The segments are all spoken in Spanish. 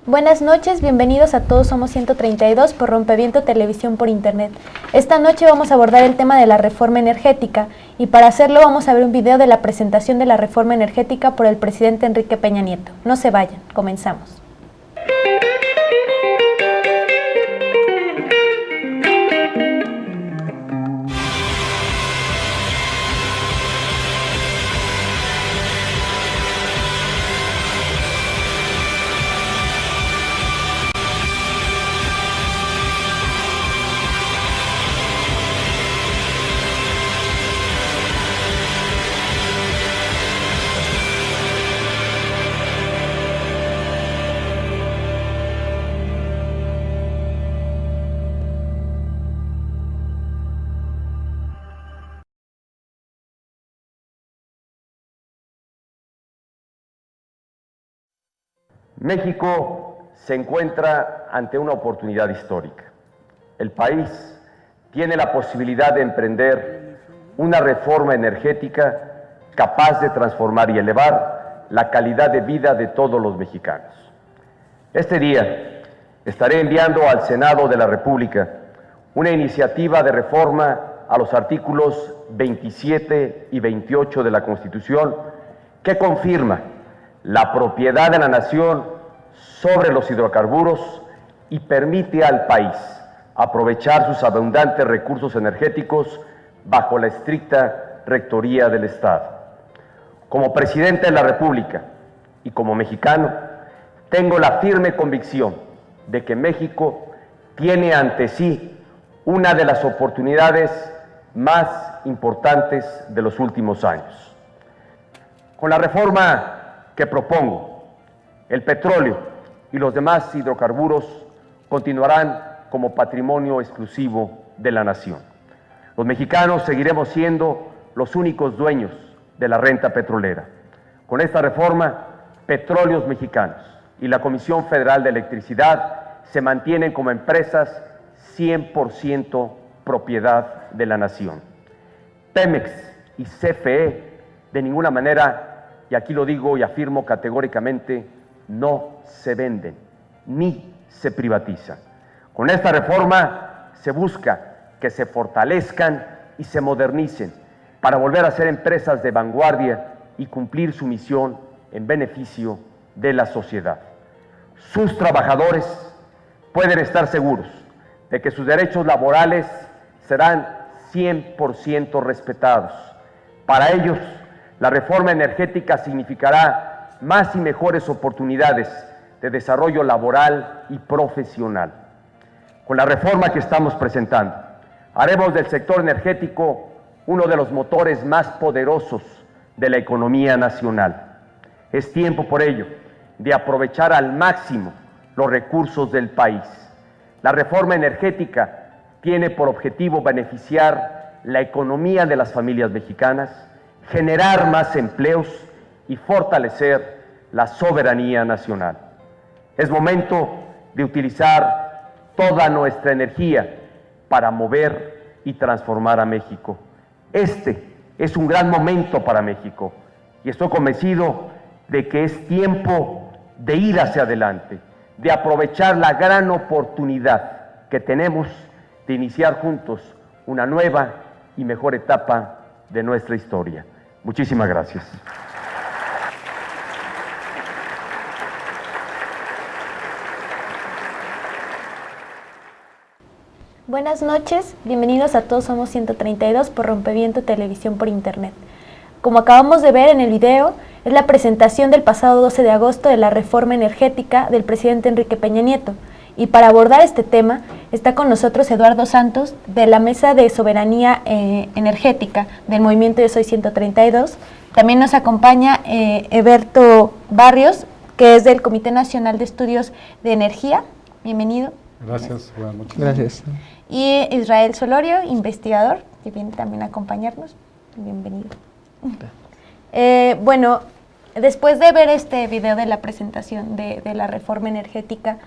Buenas noches, bienvenidos a Todos Somos 132 por Rompeviento Televisión por Internet. Esta noche vamos a abordar el tema de la reforma energética y para hacerlo vamos a ver un video de la presentación de la reforma energética por el presidente Enrique Peña Nieto. No se vayan, comenzamos. México se encuentra ante una oportunidad histórica. El país tiene la posibilidad de emprender una reforma energética capaz de transformar y elevar la calidad de vida de todos los mexicanos. Este día estaré enviando al Senado de la República una iniciativa de reforma a los artículos 27 y 28 de la Constitución que confirma la propiedad de la nación sobre los hidrocarburos y permite al país aprovechar sus abundantes recursos energéticos bajo la estricta rectoría del Estado. Como presidente de la República y como mexicano, tengo la firme convicción de que México tiene ante sí una de las oportunidades más importantes de los últimos años. Con la reforma que propongo, el petróleo y los demás hidrocarburos continuarán como patrimonio exclusivo de la nación. Los mexicanos seguiremos siendo los únicos dueños de la renta petrolera. Con esta reforma, Petróleos Mexicanos y la Comisión Federal de Electricidad se mantienen como empresas 100% propiedad de la nación. Pemex y CFE de ninguna manera, y aquí lo digo y afirmo categóricamente, no se venden ni se privatizan. Con esta reforma se busca que se fortalezcan y se modernicen para volver a ser empresas de vanguardia y cumplir su misión en beneficio de la sociedad. Sus trabajadores pueden estar seguros de que sus derechos laborales serán 100% respetados. Para ellos, la reforma energética significará más y mejores oportunidades de desarrollo laboral y profesional. Con la reforma que estamos presentando, haremos del sector energético uno de los motores más poderosos de la economía nacional. Es tiempo, por ello, de aprovechar al máximo los recursos del país. La reforma energética tiene por objetivo beneficiar la economía de las familias mexicanas, generar más empleos y fortalecer la soberanía nacional. Es momento de utilizar toda nuestra energía para mover y transformar a México. Este es un gran momento para México y estoy convencido de que es tiempo de ir hacia adelante, de aprovechar la gran oportunidad que tenemos de iniciar juntos una nueva y mejor etapa de nuestra historia. Muchísimas gracias. Buenas noches, bienvenidos a Todos Somos 132 por Rompeviento Televisión por Internet. Como acabamos de ver en el video, es la presentación del pasado 12 de agosto de la reforma energética del presidente Enrique Peña Nieto. Y para abordar este tema, está con nosotros Eduardo Santos, de la Mesa de Soberanía Energética del Movimiento Yo Soy 132. También nos acompaña Eberto Barrios, que es del Comité Nacional de Estudios de Energía. Bienvenido. Gracias, buenas noches. Gracias. Y Israel Solorio, investigador, que viene también a acompañarnos. Bienvenido. Bueno, después de ver este video de la presentación de la reforma energética,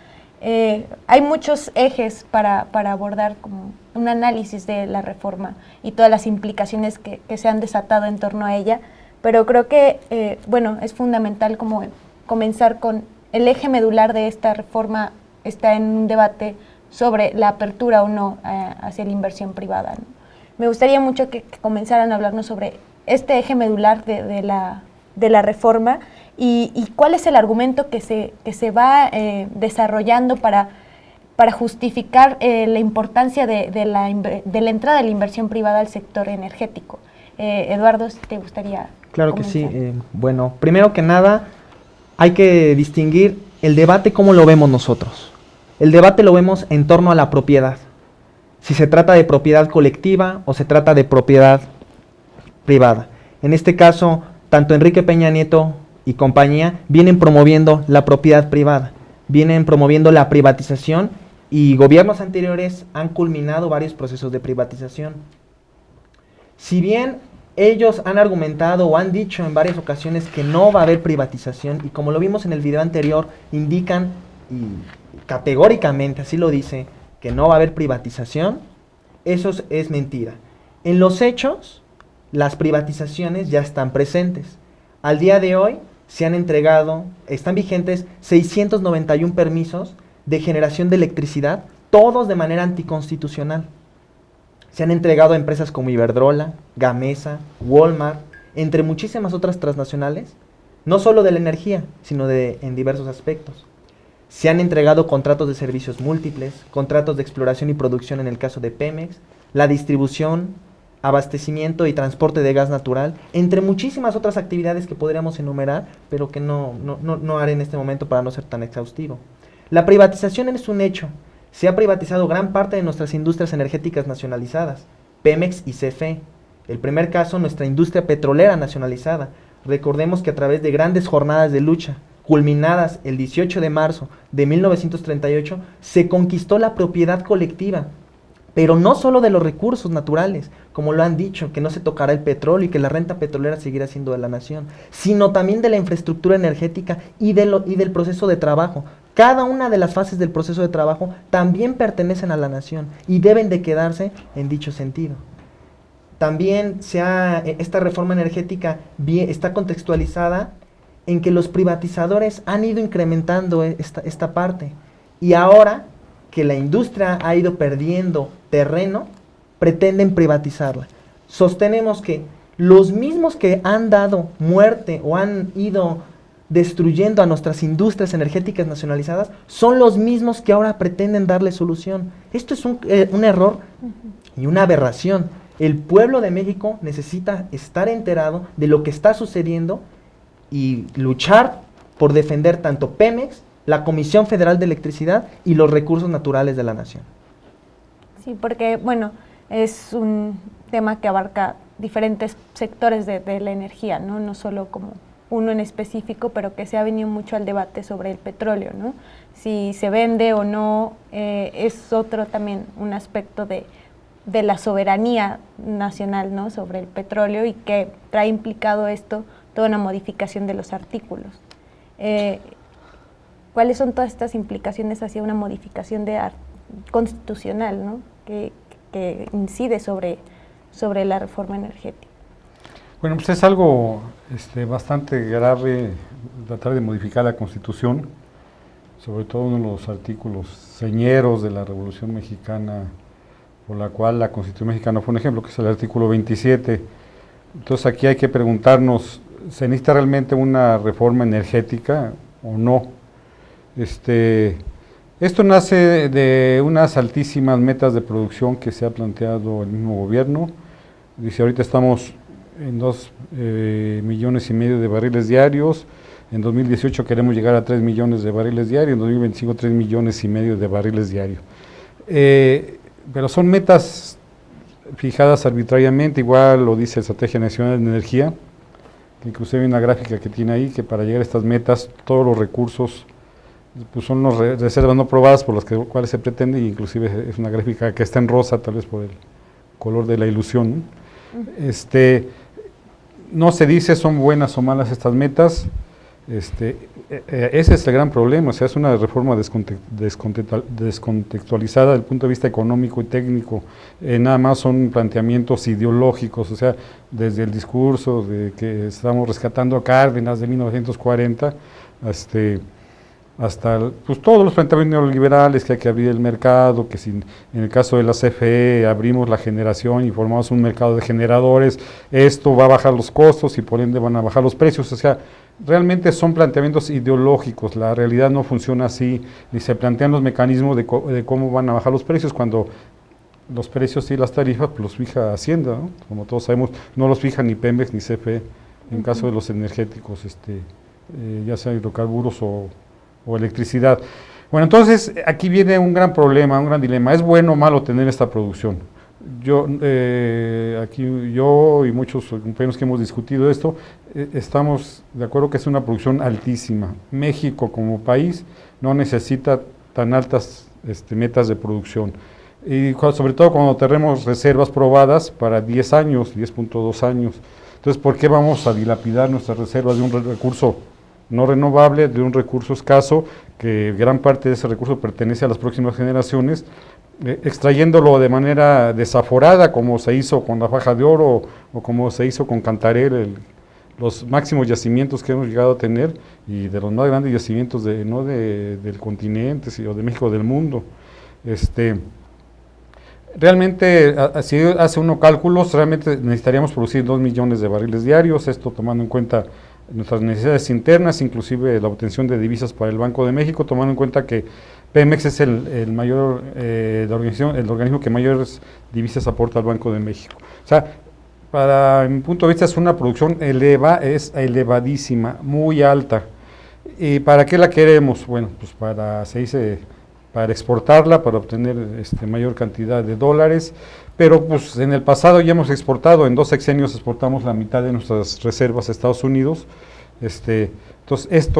hay muchos ejes para abordar como un análisis de la reforma y todas las implicaciones que se han desatado en torno a ella, pero creo que, bueno, es fundamental como comenzar con el eje medular de esta reforma está en un debate sobre la apertura o no hacia la inversión privada, ¿no? Me gustaría mucho que comenzaran a hablarnos sobre este eje medular de la reforma y cuál es el argumento que se va desarrollando para justificar la importancia de la entrada de la inversión privada al sector energético. Eduardo, si te gustaría Claro comenzar. que sí. Bueno, primero que nada, hay que distinguir el debate cómo lo vemos nosotros. El debate lo vemos en torno a la propiedad. Si se trata de propiedad colectiva o se trata de propiedad privada. En este caso, tanto Enrique Peña Nieto y compañía vienen promoviendo la propiedad privada, vienen promoviendo la privatización y gobiernos anteriores han culminado varios procesos de privatización. Si bien ellos han argumentado o han dicho en varias ocasiones que no va a haber privatización y como lo vimos en el video anterior, indican y categóricamente, así lo dice, que no va a haber privatización, eso es mentira. En los hechos, las privatizaciones ya están presentes. Al día de hoy se han entregado, están vigentes 691 permisos de generación de electricidad, todos de manera anticonstitucional. Se han entregado a empresas como Iberdrola, Gamesa, Walmart, entre muchísimas otras transnacionales, no solo de la energía, sino en diversos aspectos. Se han entregado contratos de servicios múltiples, contratos de exploración y producción en el caso de Pemex, la distribución, abastecimiento y transporte de gas natural, entre muchísimas otras actividades que podríamos enumerar, pero que no haré en este momento para no ser tan exhaustivo. La privatización es un hecho. Se ha privatizado gran parte de nuestras industrias energéticas nacionalizadas, Pemex y CFE. El primer caso, nuestra industria petrolera nacionalizada. Recordemos que a través de grandes jornadas de lucha, culminadas el 18 de marzo de 1938, se conquistó la propiedad colectiva, pero no solo de los recursos naturales, como lo han dicho, que no se tocará el petróleo y que la renta petrolera seguirá siendo de la nación, sino también de la infraestructura energética y del proceso de trabajo. Cada una de las fases del proceso de trabajo también pertenecen a la nación y deben de quedarse en dicho sentido. También esta reforma energética está contextualizada en que los privatizadores han ido incrementando esta parte y ahora que la industria ha ido perdiendo terreno, pretenden privatizarla. Sostenemos que los mismos que han dado muerte o han ido destruyendo a nuestras industrias energéticas nacionalizadas son los mismos que ahora pretenden darle solución. Esto es un error y una aberración. El pueblo de México necesita estar enterado de lo que está sucediendo y luchar por defender tanto Pemex, la Comisión Federal de Electricidad y los recursos naturales de la nación. Sí, porque, bueno, es un tema que abarca diferentes sectores de la energía, ¿no? No solo como uno en específico, pero que se ha venido mucho al debate sobre el petróleo, ¿no? Si se vende o no, es otro también un aspecto de la soberanía nacional, ¿no? Sobre el petróleo y que trae implicado esto toda una modificación de los artículos. ¿Cuáles son todas estas implicaciones hacia una modificación constitucional, ¿no? que incide sobre la reforma energética? Bueno, pues es algo bastante grave tratar de modificar la Constitución, sobre todo uno de los artículos señeros de la Revolución Mexicana, por la cual la Constitución Mexicana fue un ejemplo, que es el artículo 27. Entonces aquí hay que preguntarnos, ¿se necesita realmente una reforma energética o no? Esto nace de unas altísimas metas de producción que se ha planteado el mismo gobierno. Dice, ahorita estamos en 2,5 millones de barriles diarios, en 2018 queremos llegar a 3 millones de barriles diarios, en 2025 3,5 millones de barriles diarios. Pero son metas fijadas arbitrariamente, igual lo dice la Estrategia Nacional de Energía, que inclusive hay una gráfica que tiene ahí, que para llegar a estas metas todos los recursos pues son las reservas no probadas por las cuales se pretende, y inclusive es una gráfica que está en rosa, tal vez por el color de la ilusión, ¿no? No se dice son buenas o malas estas metas. Ese es el gran problema, o sea, es una reforma descontextualizada desde el punto de vista económico y técnico. Nada más son planteamientos ideológicos, o sea, desde el discurso de que estamos rescatando a Cárdenas de 1940, hasta pues, todos los planteamientos neoliberales, que hay que abrir el mercado, que si en el caso de la CFE abrimos la generación y formamos un mercado de generadores, esto va a bajar los costos y por ende van a bajar los precios. O sea, realmente son planteamientos ideológicos, la realidad no funciona así, ni se plantean los mecanismos de cómo van a bajar los precios, cuando los precios y las tarifas pues, los fija Hacienda, ¿no? Como todos sabemos, no los fija ni Pemex ni CFE, en caso de los energéticos, ya sea hidrocarburos o electricidad. Bueno, entonces aquí viene un gran problema, un gran dilema. ¿Es bueno o malo tener esta producción? Aquí yo y muchos compañeros que hemos discutido esto, estamos de acuerdo que es una producción altísima. México como país no necesita tan altas metas de producción. Y sobre todo cuando tenemos reservas probadas para 10 años, 10.2 años. Entonces, ¿por qué vamos a dilapidar nuestras reservas de un recurso no renovable, de un recurso escaso, que gran parte de ese recurso pertenece a las próximas generaciones, extrayéndolo de manera desaforada, como se hizo con la Faja de Oro o como se hizo con Cantarell, los máximos yacimientos que hemos llegado a tener y de los más grandes yacimientos del continente o de México, del mundo? Realmente, si hace uno cálculos, realmente necesitaríamos producir 2 millones de barriles diarios, esto tomando en cuenta nuestras necesidades internas, inclusive la obtención de divisas para el Banco de México, tomando en cuenta que Pemex es el organismo que mayores divisas aporta al Banco de México. O sea, para mi punto de vista es una producción elevadísima, muy alta. ¿Y para qué la queremos? Bueno, pues para exportarla, para obtener mayor cantidad de dólares, pero pues en el pasado ya hemos exportado, en 2 sexenios exportamos la mitad de nuestras reservas a Estados Unidos. Entonces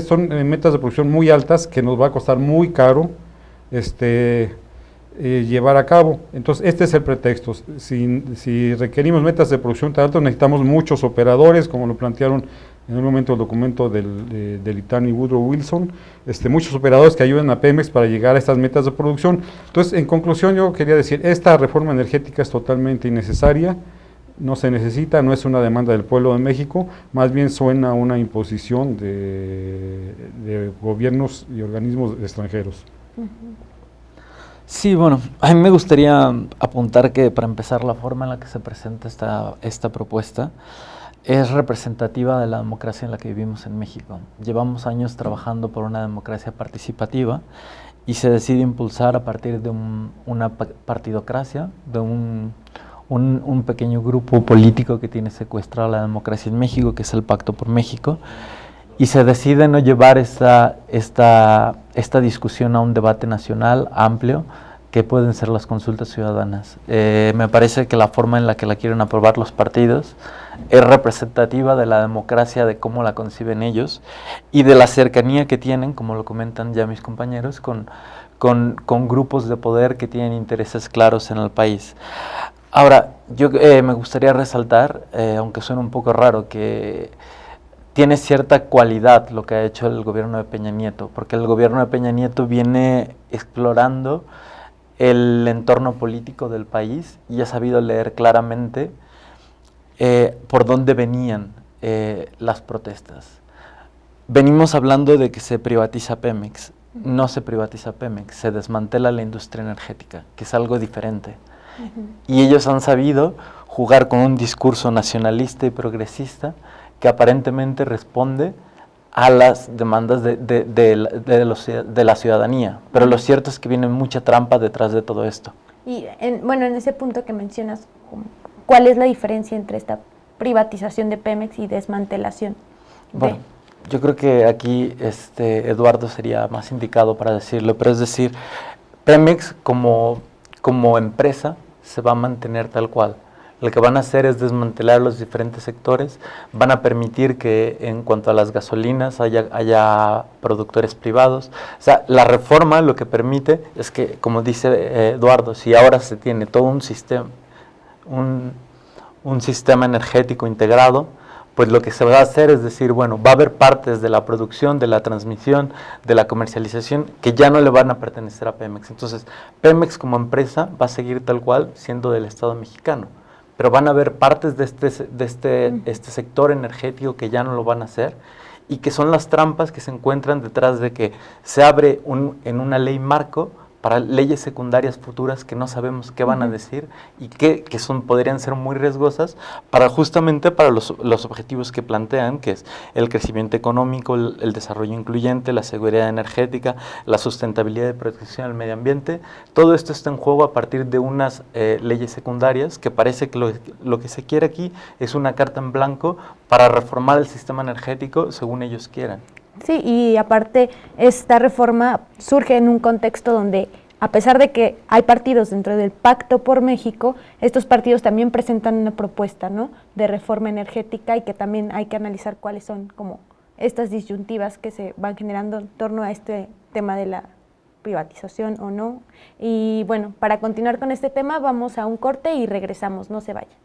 son metas de producción muy altas que nos va a costar muy caro llevar a cabo. Entonces este es el pretexto. Si requerimos metas de producción tan altas, necesitamos muchos operadores, como lo plantearon en un momento el documento del ITAN y Woodrow Wilson, muchos operadores que ayuden a Pemex para llegar a estas metas de producción. Entonces, en conclusión, yo quería decir, esta reforma energética es totalmente innecesaria, no se necesita, no es una demanda del pueblo de México, más bien suena a una imposición de gobiernos y organismos extranjeros. Sí, bueno, a mí me gustaría apuntar que, para empezar, la forma en la que se presenta esta propuesta es representativa de la democracia en la que vivimos en México. Llevamos años trabajando por una democracia participativa y se decide impulsar a partir de una partidocracia, de un pequeño grupo político que tiene secuestrada la democracia en México, que es el Pacto por México, y se decide no llevar esta discusión a un debate nacional amplio, que pueden ser las consultas ciudadanas. Me parece que la forma en la que la quieren aprobar los partidos es representativa de la democracia, de cómo la conciben ellos y de la cercanía que tienen, como lo comentan ya mis compañeros, con grupos de poder que tienen intereses claros en el país. Ahora, yo me gustaría resaltar, aunque suena un poco raro, que tiene cierta cualidad lo que ha hecho el gobierno de Peña Nieto, porque el gobierno de Peña Nieto viene explorando el entorno político del país y ha sabido leer claramente por dónde venían las protestas. Venimos hablando de que se privatiza Pemex. No se privatiza Pemex, se desmantela la industria energética, que es algo diferente. Y ellos han sabido jugar con un discurso nacionalista y progresista que aparentemente responde a las demandas de la ciudadanía. Pero lo cierto es que viene mucha trampa detrás de todo esto. Y en ese punto que mencionas, ¿cuál es la diferencia entre esta privatización de Pemex y desmantelación? Bueno, yo creo que aquí Eduardo sería más indicado para decirlo, pero es decir, Pemex como empresa se va a mantener tal cual. Lo que van a hacer es desmantelar los diferentes sectores, van a permitir que en cuanto a las gasolinas haya productores privados. O sea, la reforma lo que permite es que, como dice Eduardo, si ahora se tiene todo un sistema energético integrado, pues lo que se va a hacer es decir, bueno, va a haber partes de la producción, de la transmisión, de la comercialización, que ya no le van a pertenecer a Pemex. Entonces, Pemex como empresa va a seguir tal cual siendo del Estado mexicano, pero van a haber partes de este sector energético que ya no lo van a hacer y que son las trampas que se encuentran detrás de que se abre en una ley marco para leyes secundarias futuras que no sabemos qué van a decir y que podrían ser muy riesgosas justamente para los objetivos que plantean, que es el crecimiento económico, el desarrollo incluyente, la seguridad energética, la sustentabilidad y protección al medio ambiente. Todo esto está en juego a partir de unas leyes secundarias que parece que lo que se quiere aquí es una carta en blanco para reformar el sistema energético según ellos quieran. Sí, y aparte esta reforma surge en un contexto donde, a pesar de que hay partidos dentro del Pacto por México, estos partidos también presentan una propuesta, ¿no?, de reforma energética, y que también hay que analizar cuáles son como estas disyuntivas que se van generando en torno a este tema de la privatización o no. Y bueno, para continuar con este tema vamos a un corte y regresamos, no se vayan.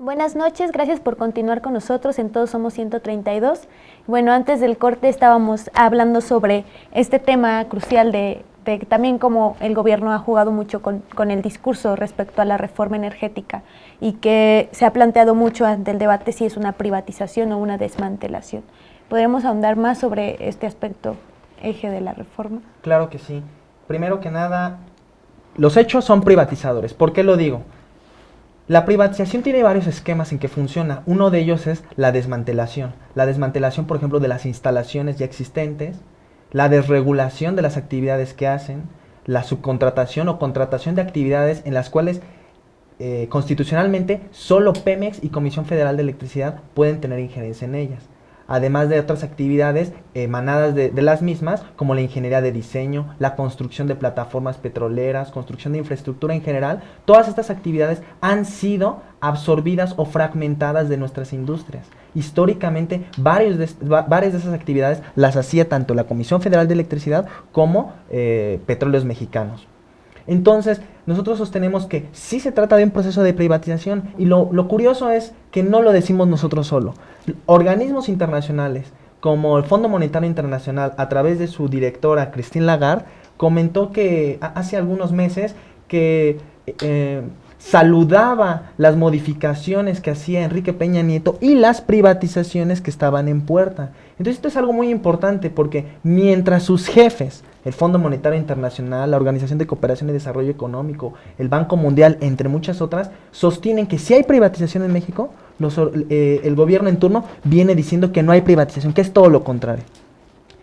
Buenas noches, gracias por continuar con nosotros en Todos Somos 132. Bueno, antes del corte estábamos hablando sobre este tema crucial de también cómo el gobierno ha jugado mucho con el discurso respecto a la reforma energética, y que se ha planteado mucho ante el debate si es una privatización o una desmantelación. ¿Podríamos ahondar más sobre este aspecto eje de la reforma? Claro que sí. Primero que nada, los hechos son privatizadores. ¿Por qué lo digo? La privatización tiene varios esquemas en que funciona. Uno de ellos es la desmantelación. La desmantelación, por ejemplo, de las instalaciones ya existentes, la desregulación de las actividades que hacen, la subcontratación o contratación de actividades en las cuales constitucionalmente solo Pemex y Comisión Federal de Electricidad pueden tener injerencia en ellas. Además de otras actividades emanadas de las mismas, como la ingeniería de diseño, la construcción de plataformas petroleras, construcción de infraestructura en general. Todas estas actividades han sido absorbidas o fragmentadas de nuestras industrias. Históricamente, varias de esas actividades las hacía tanto la Comisión Federal de Electricidad como Petróleos Mexicanos. Entonces, nosotros sostenemos que sí se trata de un proceso de privatización, y lo curioso es que no lo decimos nosotros solo. Organismos internacionales como el Fondo Monetario Internacional, a través de su directora Christine Lagarde, comentó que hace algunos meses que saludaba las modificaciones que hacía Enrique Peña Nieto y las privatizaciones que estaban en puerta. Entonces esto es algo muy importante, porque mientras sus jefes, el Fondo Monetario Internacional, la Organización de Cooperación y Desarrollo Económico, el Banco Mundial, entre muchas otras, sostienen que si hay privatización en México, el gobierno en turno viene diciendo que no hay privatización, que es todo lo contrario.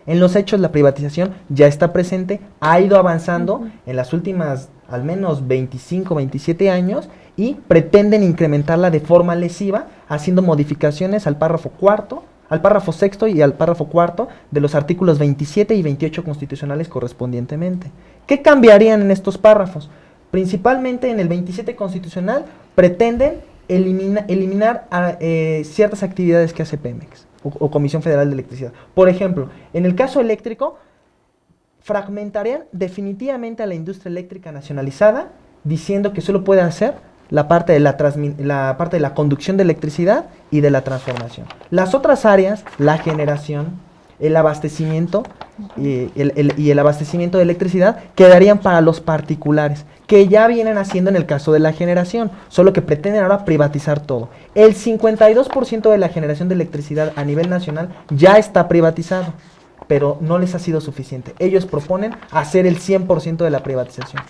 En los hechos, la privatización ya está presente, ha ido avanzando en las últimas al menos 25, 27 años, y pretenden incrementarla de forma lesiva, haciendo modificaciones al párrafo cuarto, al párrafo sexto y al párrafo cuarto de los artículos 27 y 28 constitucionales correspondientemente. ¿Qué cambiarían en estos párrafos? Principalmente en el 27 constitucional pretenden eliminar ciertas actividades que hace Pemex o Comisión Federal de Electricidad. Por ejemplo, en el caso eléctrico, fragmentarían definitivamente a la industria eléctrica nacionalizada, diciendo que solo puede hacer la parte de la conducción de electricidad y de la transformación. Las otras áreas, la generación, el abastecimiento y el abastecimiento de electricidad, quedarían para los particulares, que ya vienen haciendo en el caso de la generación, solo que pretenden ahora privatizar todo. El 52% de la generación de electricidad a nivel nacional ya está privatizado, pero no les ha sido suficiente. Ellos proponen hacer el 100% de la privatización.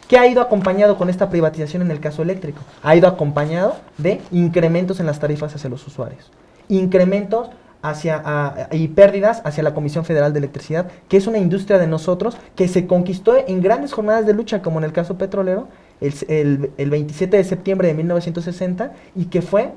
¿Qué ha ido acompañado con esta privatización en el caso eléctrico? Ha ido acompañado de incrementos en las tarifas hacia los usuarios, incrementos y pérdidas hacia la Comisión Federal de Electricidad, que es una industria de nosotros que se conquistó en grandes jornadas de lucha, como en el caso petrolero, el 27 de septiembre de 1960, y que fue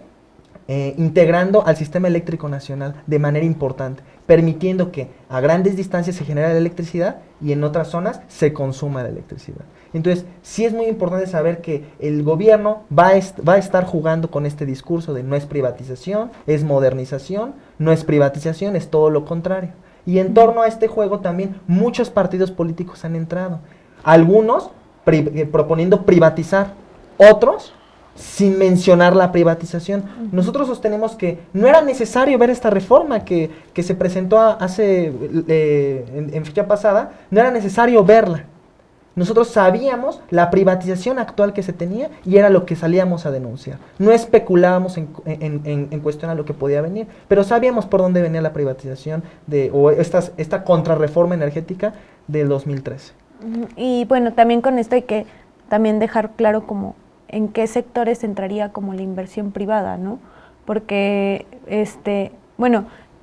integrando al sistema eléctrico nacional de manera importante, permitiendo que a grandes distancias se genere la electricidad y en otras zonas se consuma la electricidad. Entonces, sí es muy importante saber que el gobierno va a estar jugando con este discurso de no es privatización, es modernización, no es privatización, es todo lo contrario. Y en torno a este juego también muchos partidos políticos han entrado, algunos proponiendo privatizar, otros sin mencionar la privatización. Nosotros sostenemos que no era necesario ver esta reforma que se presentó en fecha pasada, no era necesario verla. Nosotros sabíamos la privatización actual que se tenía y era lo que salíamos a denunciar. No especulábamos en cuestión a lo que podía venir, pero sabíamos por dónde venía la privatización esta contrarreforma energética del 2013. Y bueno, también con esto hay que también dejar claro como en qué sectores entraría como la inversión privada, ¿no? Porque,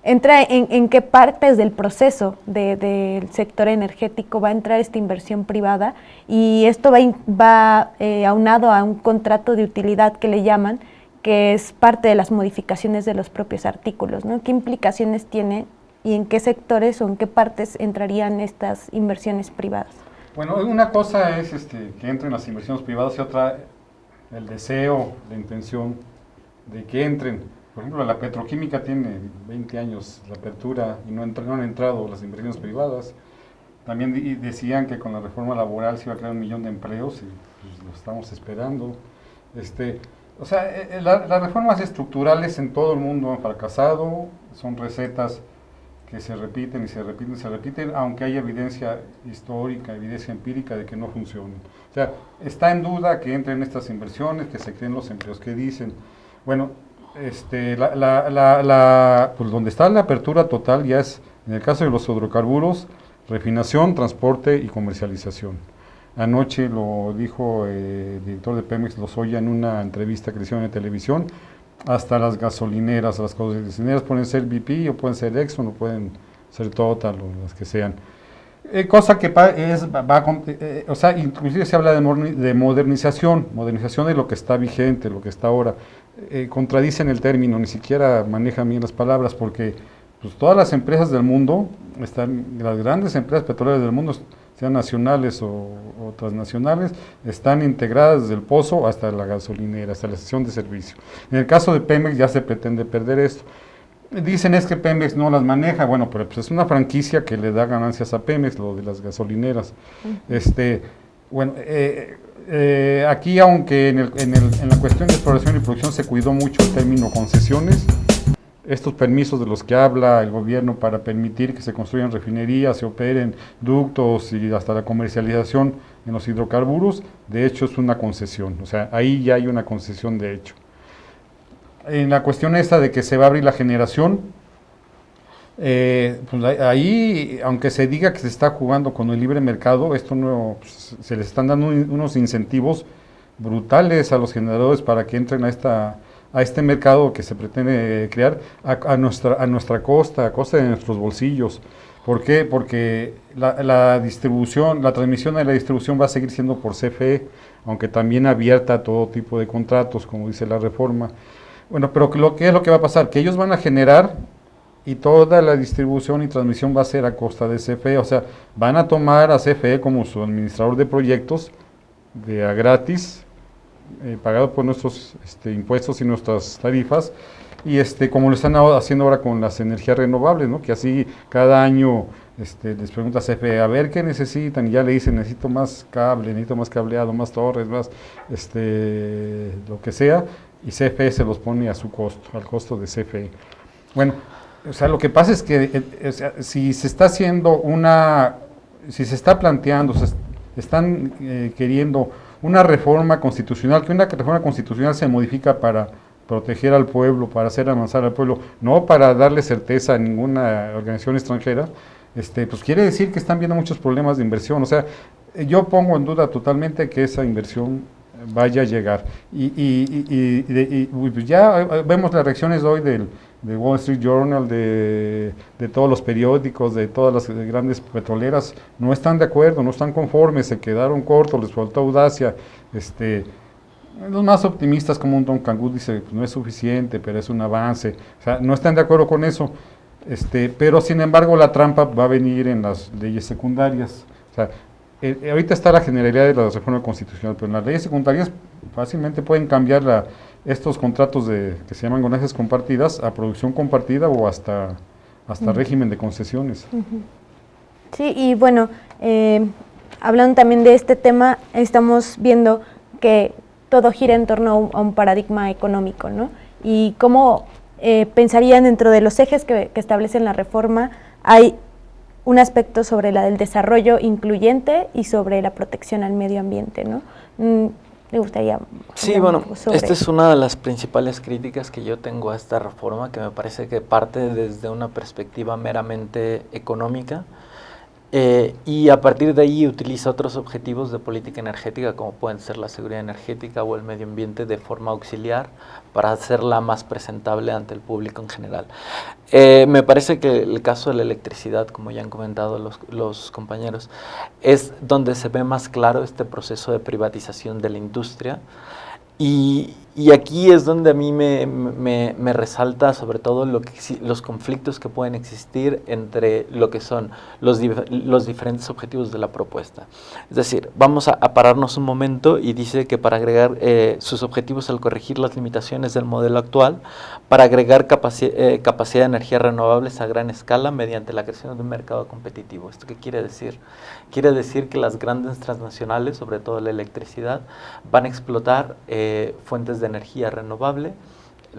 entra en qué partes del proceso del sector energético va a entrar esta inversión privada, y esto va aunado a un contrato de utilidad que le llaman, que es parte de las modificaciones de los propios artículos, ¿no? ¿Qué implicaciones tiene y en qué sectores o en qué partes entrarían estas inversiones privadas? Bueno, una cosa es que entren las inversiones privadas y otra el deseo, la intención de que entren. Por ejemplo, la petroquímica tiene 20 años la apertura y no han entrado las inversiones privadas. También decían que con la reforma laboral se iba a crear 1 millón de empleos, y pues, lo estamos esperando. Las reformas estructurales en todo el mundo han fracasado, son recetas que se repiten y se repiten y se repiten, aunque hay evidencia histórica, evidencia empírica de que no funcionan. O sea, está en duda que entren estas inversiones, que se creen los empleos que dicen. Bueno, pues donde está la apertura total ya es, en el caso de los hidrocarburos, refinación, transporte y comercialización. Anoche lo dijo el director de Pemex, Lozoya, en una entrevista que le hicieron en televisión. Hasta las gasolineras, las gasolineras pueden ser BP o pueden ser Exxon o pueden ser Total o las que sean. Cosa que o sea, inclusive se habla de modernización de lo que está vigente, lo que está ahora. Contradicen el término, ni siquiera manejan bien las palabras, porque pues, todas las empresas del mundo, las grandes empresas petroleras del mundo, sean nacionales o transnacionales, están integradas desde el pozo hasta la gasolinera, hasta la estación de servicio. En el caso de Pemex ya se pretende perder esto. Dicen es que Pemex no las maneja, bueno, pero pues es una franquicia que le da ganancias a Pemex, lo de las gasolineras. Bueno, aquí aunque en la cuestión de exploración y producción se cuidó mucho el término concesiones, estos permisos de los que habla el gobierno para permitir que se construyan refinerías, se operen ductos y hasta la comercialización en los hidrocarburos, de hecho es una concesión, o sea, ahí ya hay una concesión de hecho. En la cuestión esta de que se va a abrir la generación, pues ahí, aunque se diga que se está jugando con el libre mercado, esto no, pues, se les están dando unos incentivos brutales a los generadores para que entren a este mercado que se pretende crear a nuestra costa, a costa de nuestros bolsillos. ¿Por qué? Porque la transmisión de la distribución va a seguir siendo por CFE, aunque también abierta a todo tipo de contratos, como dice la reforma. Bueno, pero ¿qué es lo que va a pasar? Que ellos van a generar y toda la distribución y transmisión va a ser a costa de CFE, o sea, van a tomar a CFE como su administrador de proyectos de a gratis, pagado por nuestros impuestos y nuestras tarifas, y como lo están haciendo ahora con las energías renovables, ¿no? Que así cada año les pregunta a CFE, a ver qué necesitan, y ya le dicen, necesito más cable, necesito más cableado, más torres, más lo que sea, y CFE se los pone a su costo, al costo de CFE. Bueno, o sea, lo que pasa es que si se está haciendo si se está planteando, están queriendo una reforma constitucional, que una reforma constitucional se modifica para proteger al pueblo, para hacer avanzar al pueblo, no para darle certeza a ninguna organización extranjera, pues quiere decir que están viendo muchos problemas de inversión. O sea, yo pongo en duda totalmente que esa inversión vaya a llegar. Y ya vemos las reacciones hoy del Wall Street Journal, de todos los periódicos, de todas las grandes petroleras, no están de acuerdo, no están conformes, se quedaron cortos, les faltó audacia. Los más optimistas, como un Don Cangut, dice, pues no es suficiente, pero es un avance. O sea, no están de acuerdo con eso. Pero sin embargo la trampa va a venir en las leyes secundarias. O sea, ahorita está la generalidad de la reforma constitucional, pero en las leyes secundarias fácilmente pueden cambiar estos contratos que se llaman ganancias compartidas a producción compartida o hasta régimen de concesiones. Sí, y bueno, hablando también de este tema, estamos viendo que todo gira en torno a un paradigma económico, ¿no? Y cómo pensarían dentro de los ejes que establecen la reforma, hay un aspecto sobre el desarrollo incluyente y sobre la protección al medio ambiente, ¿no? Me gustaría... Sí, bueno, esta es una de las principales críticas que yo tengo a esta reforma, que me parece que parte desde una perspectiva meramente económica, y a partir de ahí utiliza otros objetivos de política energética, como pueden ser la seguridad energética o el medio ambiente, de forma auxiliar para hacerla más presentable ante el público en general. Me parece que el caso de la electricidad, como ya han comentado los compañeros, es donde se ve más claro este proceso de privatización de la industria. Y aquí es donde a mí me resalta sobre todo los conflictos que pueden existir entre lo que son los diferentes objetivos de la propuesta. Es decir, vamos a pararnos un momento, y dice que para agregar sus objetivos al corregir las limitaciones del modelo actual, para agregar capacidad de energías renovables a gran escala mediante la creación de un mercado competitivo. ¿Esto qué quiere decir? Quiere decir que las grandes transnacionales, sobre todo la electricidad, van a explotar fuentes de energía renovable,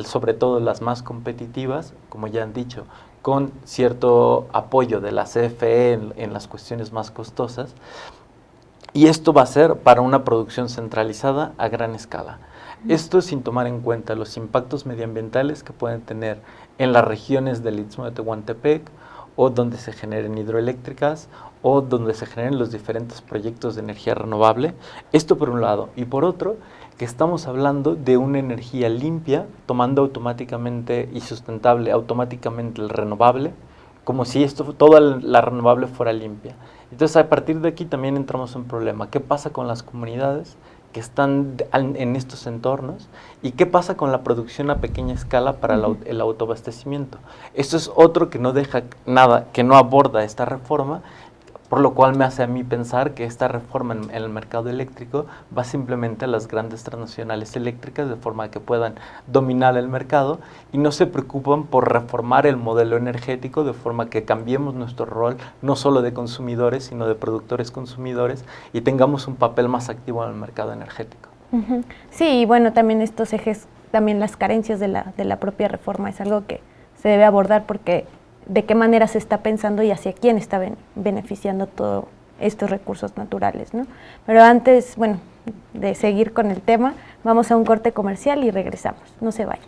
sobre todo las más competitivas, como ya han dicho, con cierto apoyo de la CFE en las cuestiones más costosas, y esto va a ser para una producción centralizada a gran escala. Esto sin tomar en cuenta los impactos medioambientales que pueden tener en las regiones del Istmo de Tehuantepec o donde se generen hidroeléctricas, o donde se generen los diferentes proyectos de energía renovable. Esto por un lado. Y por otro, que estamos hablando de una energía limpia, tomando automáticamente y sustentable automáticamente el renovable, como si toda la renovable fuera limpia. Entonces, a partir de aquí también entramos en un problema. ¿Qué pasa con las comunidades que están en estos entornos? ¿Y qué pasa con la producción a pequeña escala para el autoabastecimiento? Esto es otro que no deja nada, que no aborda esta reforma, por lo cual me hace a mí pensar que esta reforma en el mercado eléctrico va simplemente a las grandes transnacionales eléctricas de forma que puedan dominar el mercado y no se preocupan por reformar el modelo energético de forma que cambiemos nuestro rol no solo de consumidores, sino de productores consumidores y tengamos un papel más activo en el mercado energético. Sí, y bueno, también estos ejes, también las carencias de la propia reforma es algo que se debe abordar porque de qué manera se está pensando y hacia quién está beneficiando todos estos recursos naturales, ¿no? Pero antes, bueno, de seguir con el tema, vamos a un corte comercial y regresamos. No se vayan.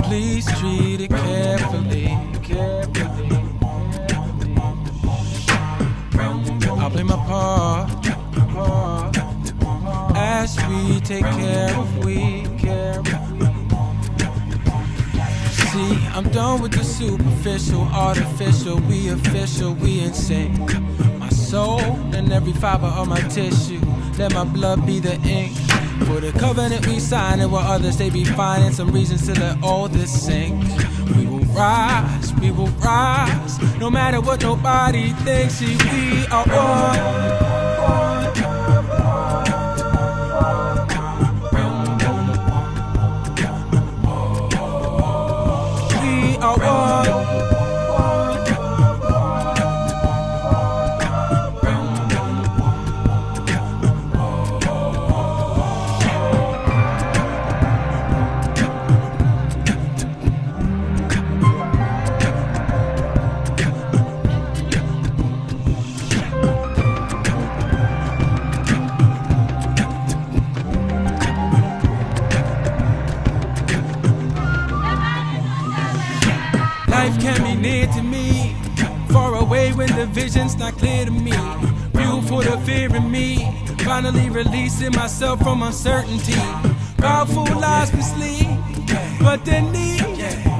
Please treat it carefully. I'll play my part as we take care of we. See, I'm done with the superficial, artificial. We official, we in sync. My soul and every fiber of my tissue. Let my blood be the ink. For the covenant we sign and while others they be finding some reasons to let all this sink. We will rise, no matter what nobody thinks. See, we are one. We are one. Life can be near to me, far away when the vision's not clear to me. Fuel for the fear in me, finally releasing myself from uncertainty. Powerful lies mislead, but the need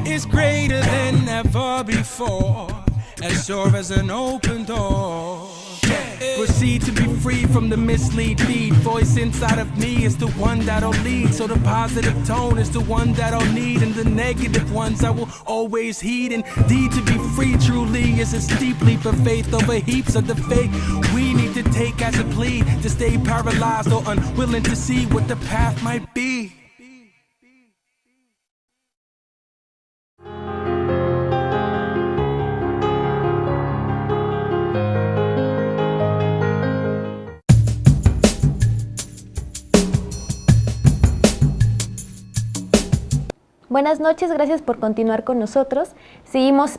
is greater than ever before, as sure as an open door. Proceed to be free from the mislead feed. Voice inside of me is the one that'll lead. So the positive tone is the one that I'll need, and the negative ones I will always heed. Indeed, to be free truly is a steep leap of faith over heaps of the fake we need to take as a plea to stay paralyzed or unwilling to see what the path might be. Buenas noches, gracias por continuar con nosotros. Seguimos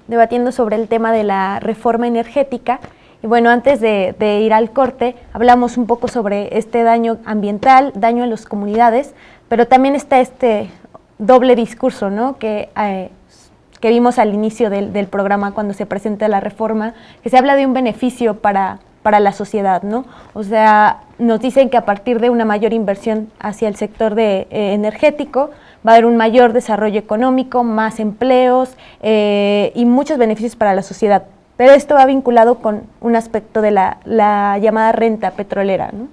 debatiendo sobre el tema de la reforma energética. Y bueno, antes de ir al corte, hablamos un poco sobre este daño ambiental, daño a las comunidades, pero también está este doble discurso, ¿no? que vimos al inicio del programa cuando se presenta la reforma, que se habla de un beneficio para la sociedad, ¿no? O sea, nos dicen que a partir de una mayor inversión hacia el sector energético, va a haber un mayor desarrollo económico, más empleos y muchos beneficios para la sociedad. Pero esto va vinculado con un aspecto de la llamada renta petrolera, ¿no?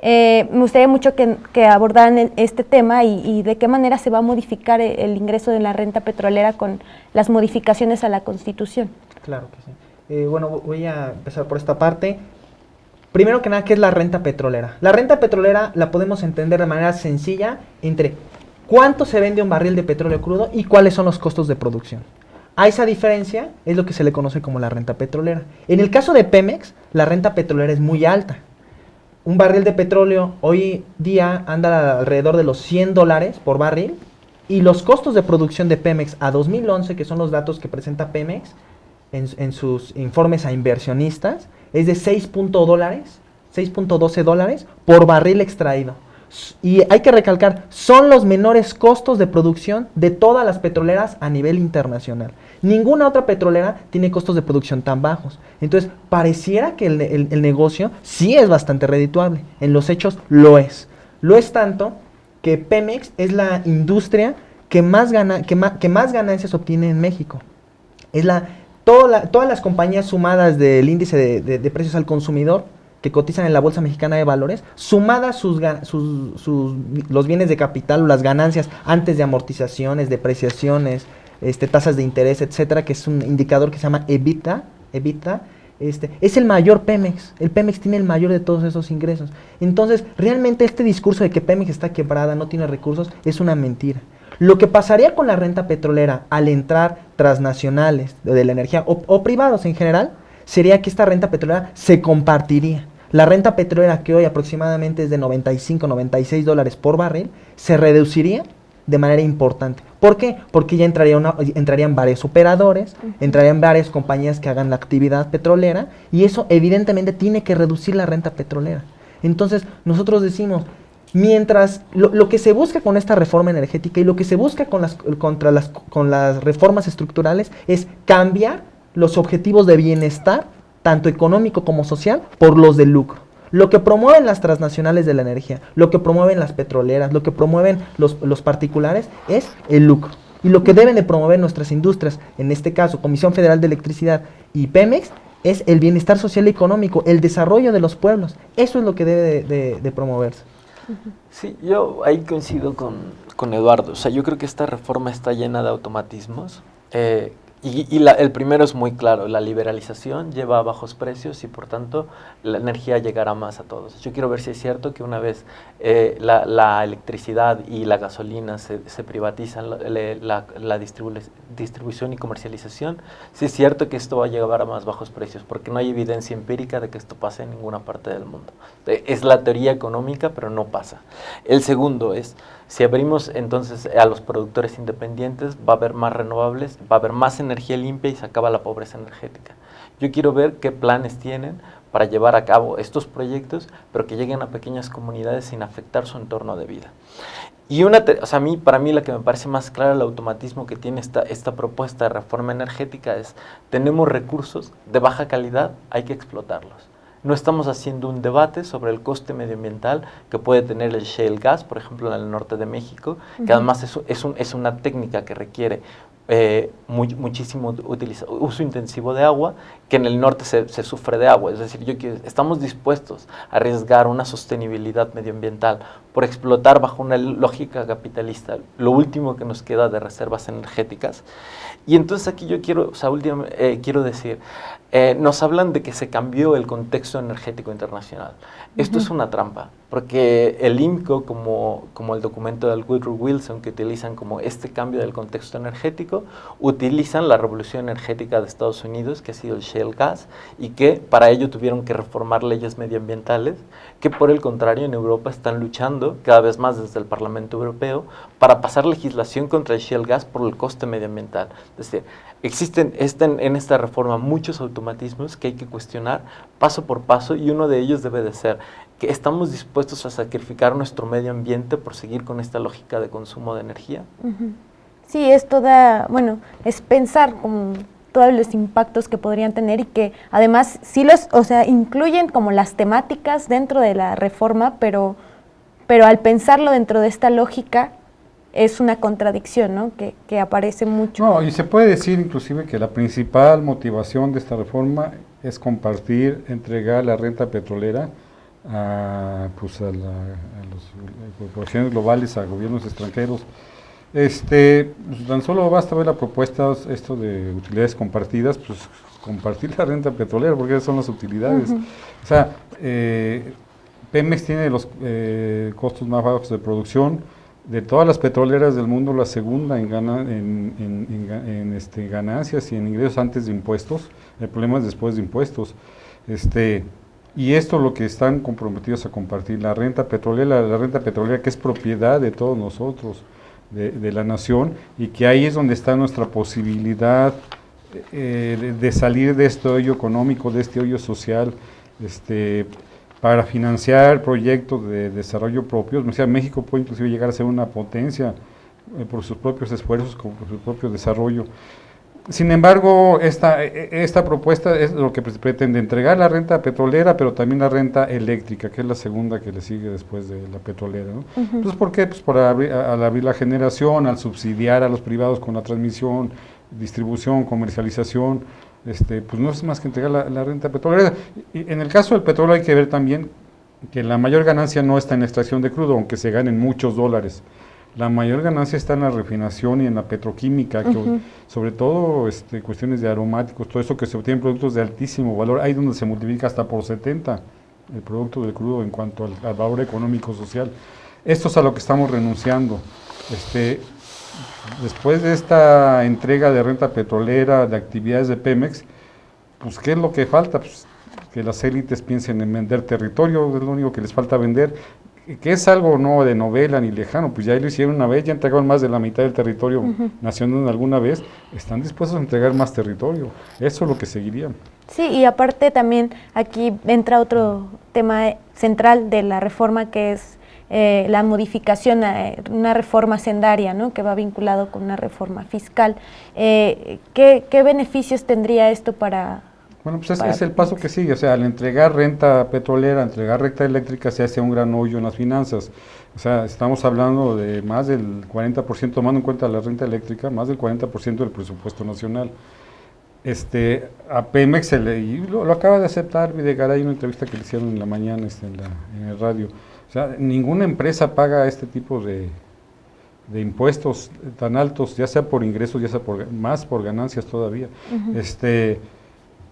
Me gustaría mucho que abordaran este tema y de qué manera se va a modificar el ingreso de la renta petrolera con las modificaciones a la Constitución. Claro que sí. Bueno, voy a empezar por esta parte. Primero que nada, ¿qué es la renta petrolera? La renta petrolera la podemos entender de manera sencilla entre cuánto se vende un barril de petróleo crudo y cuáles son los costos de producción. A esa diferencia es lo que se le conoce como la renta petrolera. En el caso de Pemex, la renta petrolera es muy alta. un barril de petróleo hoy día anda alrededor de los $100 por barril, y los costos de producción de Pemex a 2011, que son los datos que presenta Pemex en sus informes a inversionistas, es de $6.12 por barril extraído. Y hay que recalcar, son los menores costos de producción de todas las petroleras a nivel internacional. Ninguna otra petrolera tiene costos de producción tan bajos. Entonces, pareciera que el negocio sí es bastante redituable. En los hechos lo es. Lo es tanto que Pemex es la industria que más ganancias obtiene en México. Es todas las compañías sumadas del índice de precios al consumidor que cotizan en la Bolsa Mexicana de Valores, sumadas los bienes de capital o las ganancias antes de amortizaciones, depreciaciones, tasas de interés, etcétera, que es un indicador que se llama EBITDA, es el mayor Pemex. El Pemex tiene el mayor de todos esos ingresos. Entonces, realmente este discurso de que Pemex está quebrada, no tiene recursos, es una mentira. Lo que pasaría con la renta petrolera al entrar transnacionales de la energía o privados en general, sería que esta renta petrolera se compartiría. La renta petrolera, que hoy aproximadamente es de $95, $96 por barril, se reduciría de manera importante. ¿Por qué? Porque ya entrarían varios operadores, entrarían varias compañías que hagan la actividad petrolera, y eso evidentemente tiene que reducir la renta petrolera. Entonces, nosotros decimos, mientras lo que se busca con esta reforma energética y lo que se busca con las reformas estructurales es cambiar los objetivos de bienestar, tanto económico como social, por los de lucro. Lo que promueven las transnacionales de la energía, lo que promueven las petroleras, lo que promueven los particulares es el lucro. Y lo que deben de promover nuestras industrias, en este caso Comisión Federal de Electricidad y Pemex, es el bienestar social y económico, el desarrollo de los pueblos. Eso es lo que debe de promoverse. Sí, yo ahí coincido con Eduardo. O sea, yo creo que esta reforma está llena de automatismos. El primero es muy claro: la liberalización lleva a bajos precios y por tanto la energía llegará más a todos. Yo quiero ver si es cierto que una vez la electricidad y la gasolina se privatizan, la distribución y comercialización, si es cierto que esto va a llevar a más bajos precios, porque no hay evidencia empírica de que esto pase en ninguna parte del mundo. Es la teoría económica, pero no pasa. El segundo es: si abrimos entonces a los productores independientes, va a haber más renovables, va a haber más energía limpia y se acaba la pobreza energética. Yo quiero ver qué planes tienen para llevar a cabo estos proyectos, pero que lleguen a pequeñas comunidades sin afectar su entorno de vida. Y para mí la que me parece más clara el automatismo que tiene esta propuesta de reforma energética es: tenemos recursos de baja calidad, hay que explotarlos. No estamos haciendo un debate sobre el coste medioambiental que puede tener el shale gas, por ejemplo, en el norte de México, que además es una técnica que requiere muchísimo uso intensivo de agua, que en el norte se sufre de agua. Es decir, estamos dispuestos a arriesgar una sostenibilidad medioambiental por explotar bajo una lógica capitalista lo último que nos queda de reservas energéticas. Y entonces aquí yo quiero decir, nos hablan de que se cambió el contexto energético internacional. Esto es una trampa, porque el IMCO, como el documento del Woodrow Wilson, que utilizan como este cambio del contexto energético, utilizan la revolución energética de Estados Unidos, que ha sido el shale gas, y que para ello tuvieron que reformar leyes medioambientales, que por el contrario en Europa están luchando cada vez más desde el Parlamento Europeo para pasar legislación contra el shale gas por el coste medioambiental. Es decir, existen en esta reforma muchos automatismos que hay que cuestionar paso por paso, y uno de ellos debe de ser que estamos dispuestos a sacrificar nuestro medio ambiente por seguir con esta lógica de consumo de energía. Sí, es pensar como todos los impactos que podrían tener, y que además sí incluyen como las temáticas dentro de la reforma, pero al pensarlo dentro de esta lógica es una contradicción, ¿no? que aparece mucho. No, y se puede decir inclusive que la principal motivación de esta reforma es compartir, entregar la renta petrolera a las corporaciones globales, a gobiernos extranjeros. Tan solo basta ver la propuesta esto de utilidades compartidas, pues compartir la renta petrolera, porque esas son las utilidades. O sea, Pemex tiene los costos más bajos de producción de todas las petroleras del mundo, la segunda en ganancias y en ingresos antes de impuestos. El problema es después de impuestos. Y esto es lo que están comprometidos a compartir, la renta petrolera que es propiedad de todos nosotros, de la nación, y que ahí es donde está nuestra posibilidad de salir de este hoyo económico, de este hoyo social, para financiar proyectos de desarrollo propios. O sea, México puede inclusive llegar a ser una potencia por sus propios esfuerzos, por su propio desarrollo. Sin embargo, esta propuesta es lo que pretende entregar la renta petrolera, pero también la renta eléctrica, que es la segunda que le sigue después de la petrolera, ¿no? Entonces, ¿por qué? Pues al abrir la generación, al subsidiar a los privados con la transmisión, distribución, comercialización, pues no es más que entregar la renta petrolera. Y en el caso del petróleo hay que ver también que la mayor ganancia no está en la extracción de crudo, aunque se ganen muchos dólares. La mayor ganancia está en la refinación y en la petroquímica, que sobre todo cuestiones de aromáticos, todo eso que se obtienen productos de altísimo valor, ahí donde se multiplica hasta por 70 el producto del crudo en cuanto al valor económico social. Esto es a lo que estamos renunciando. Después de esta entrega de renta petrolera, de actividades de Pemex, pues ¿qué es lo que falta? Pues que las élites piensen en vender territorio, es lo único que les falta vender, que es algo no de novela ni lejano, pues ya lo hicieron una vez, ya entregaron más de la mitad del territorio nacional alguna vez, están dispuestos a entregar más territorio, eso es lo que seguirían. Sí, y aparte también aquí entra otro tema central de la reforma, que es la modificación a una reforma hacendaria, ¿no?, que va vinculado con una reforma fiscal. ¿Qué beneficios tendría esto para...? Bueno, pues es el paso que sigue, o sea, al entregar renta petrolera, entregar renta eléctrica, se hace un gran hoyo en las finanzas. O sea, estamos hablando de más del 40%, tomando en cuenta la renta eléctrica, más del 40% del presupuesto nacional. A Pemex, y lo acaba de aceptar Videgaray en una entrevista que le hicieron en la mañana en el radio. O sea, ninguna empresa paga este tipo de impuestos tan altos, ya sea por ingresos, ya sea más por ganancias todavía.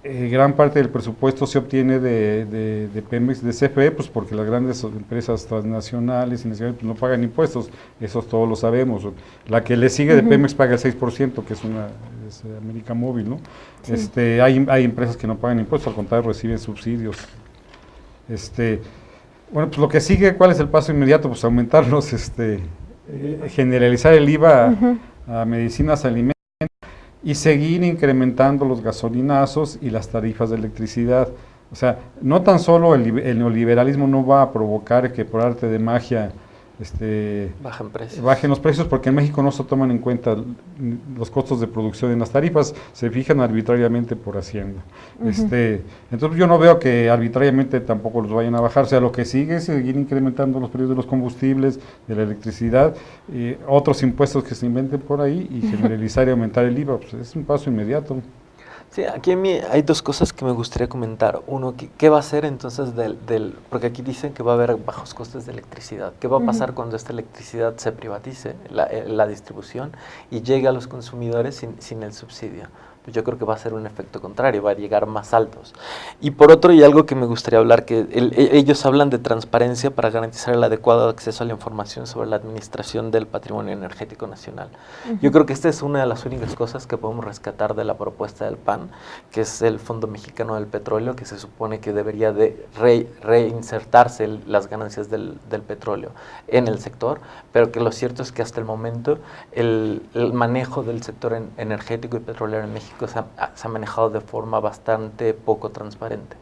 Gran parte del presupuesto se obtiene de Pemex, de CFE, pues porque las grandes empresas transnacionales y nacionales pues no pagan impuestos, eso todos lo sabemos. La que le sigue de Pemex paga el 6%, que es América Móvil, ¿no? Sí. Hay empresas que no pagan impuestos, al contrario reciben subsidios. Bueno, pues lo que sigue, ¿cuál es el paso inmediato? Pues aumentarlos, generalizar el IVA a medicinas, alimentos, y seguir incrementando los gasolinazos y las tarifas de electricidad. O sea, no tan solo el neoliberalismo no va a provocar que por arte de magia bajen los precios, porque en México no se toman en cuenta los costos de producción en las tarifas, se fijan arbitrariamente por Hacienda. Entonces yo no veo que arbitrariamente tampoco los vayan a bajar, o sea, lo que sigue es seguir incrementando los precios de los combustibles, de la electricidad, otros impuestos que se inventen por ahí y generalizar y aumentar el IVA, pues es un paso inmediato. Sí, aquí hay dos cosas que me gustaría comentar. Uno, ¿qué va a hacer entonces porque aquí dicen que va a haber bajos costes de electricidad? ¿Qué va a pasar cuando esta electricidad se privatice, la distribución, y llegue a los consumidores sin el subsidio? Pues yo creo que va a ser un efecto contrario, va a llegar más altos. Y por otro, y algo que me gustaría hablar, que ellos hablan de transparencia para garantizar el adecuado acceso a la información sobre la administración del patrimonio energético nacional. Yo creo que esta es una de las únicas cosas que podemos rescatar de la propuesta del PAN, que es el Fondo Mexicano del Petróleo, que se supone que debería de reinsertarse las ganancias del petróleo en el sector, pero que lo cierto es que hasta el momento el manejo del sector energético y petrolero en México se ha manejado de forma bastante poco transparente.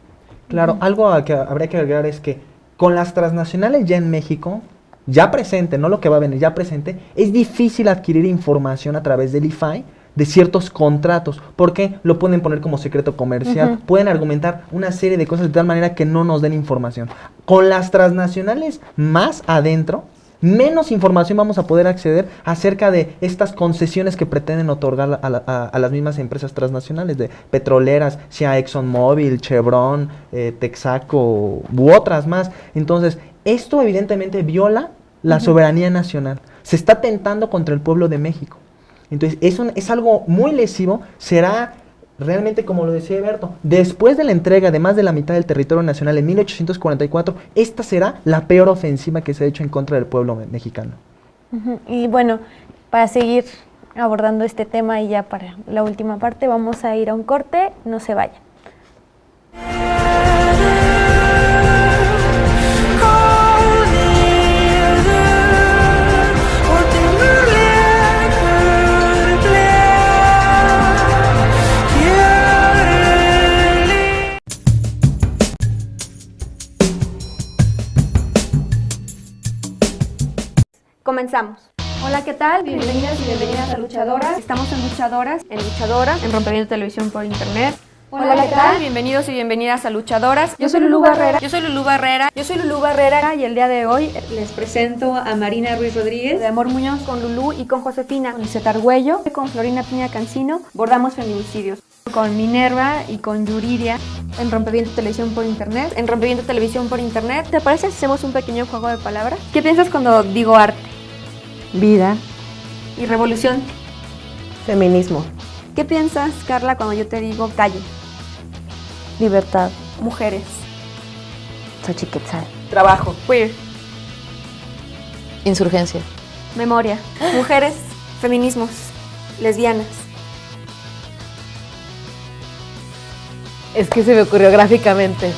Claro, algo que habría que agregar es que con las transnacionales ya en México, ya presente, no lo que va a venir, ya presente, es difícil adquirir información a través del IFAI de ciertos contratos, porque lo pueden poner como secreto comercial, pueden argumentar una serie de cosas de tal manera que no nos den información. Con las transnacionales más adentro, menos información vamos a poder acceder acerca de estas concesiones que pretenden otorgar a las mismas empresas transnacionales de petroleras, sea ExxonMobil, Chevron, Texaco u otras más. Entonces, esto evidentemente viola la soberanía nacional. Se está atentando contra el pueblo de México. Entonces, es algo muy lesivo. Será realmente, como lo decía Eberto, después de la entrega de más de la mitad del territorio nacional en 1844, esta será la peor ofensiva que se ha hecho en contra del pueblo mexicano. Y bueno, para seguir abordando este tema y ya para la última parte, vamos a ir a un corte, no se vayan. Comenzamos. Hola, ¿qué tal? Bienvenidas y bienvenidas a Luchadoras. Estamos en Luchadoras, en Rompeviento Televisión por Internet. Hola, ¿qué tal? Bienvenidos y bienvenidas a Luchadoras. Yo soy Lulú Barrera. Yo soy Lulú Barrera y el día de hoy les presento a Marina Ruiz Rodríguez, de Amor Muñoz, con Lulú y con Josefina, con Liseta Argüello, con Florina Piña Cancino, bordamos feminicidios. Con Minerva y con Yuridia en Rompeviento Televisión por Internet. ¿Te parece si hacemos un pequeño juego de palabras? ¿Qué piensas cuando digo arte? Vida. ¿Y revolución? Feminismo. ¿Qué piensas, Carla, cuando yo te digo calle? Libertad. Mujeres. Xochiquetzal. Trabajo. Queer. Insurgencia. Memoria. Mujeres. Feminismos. Lesbianas. Es que se me ocurrió gráficamente.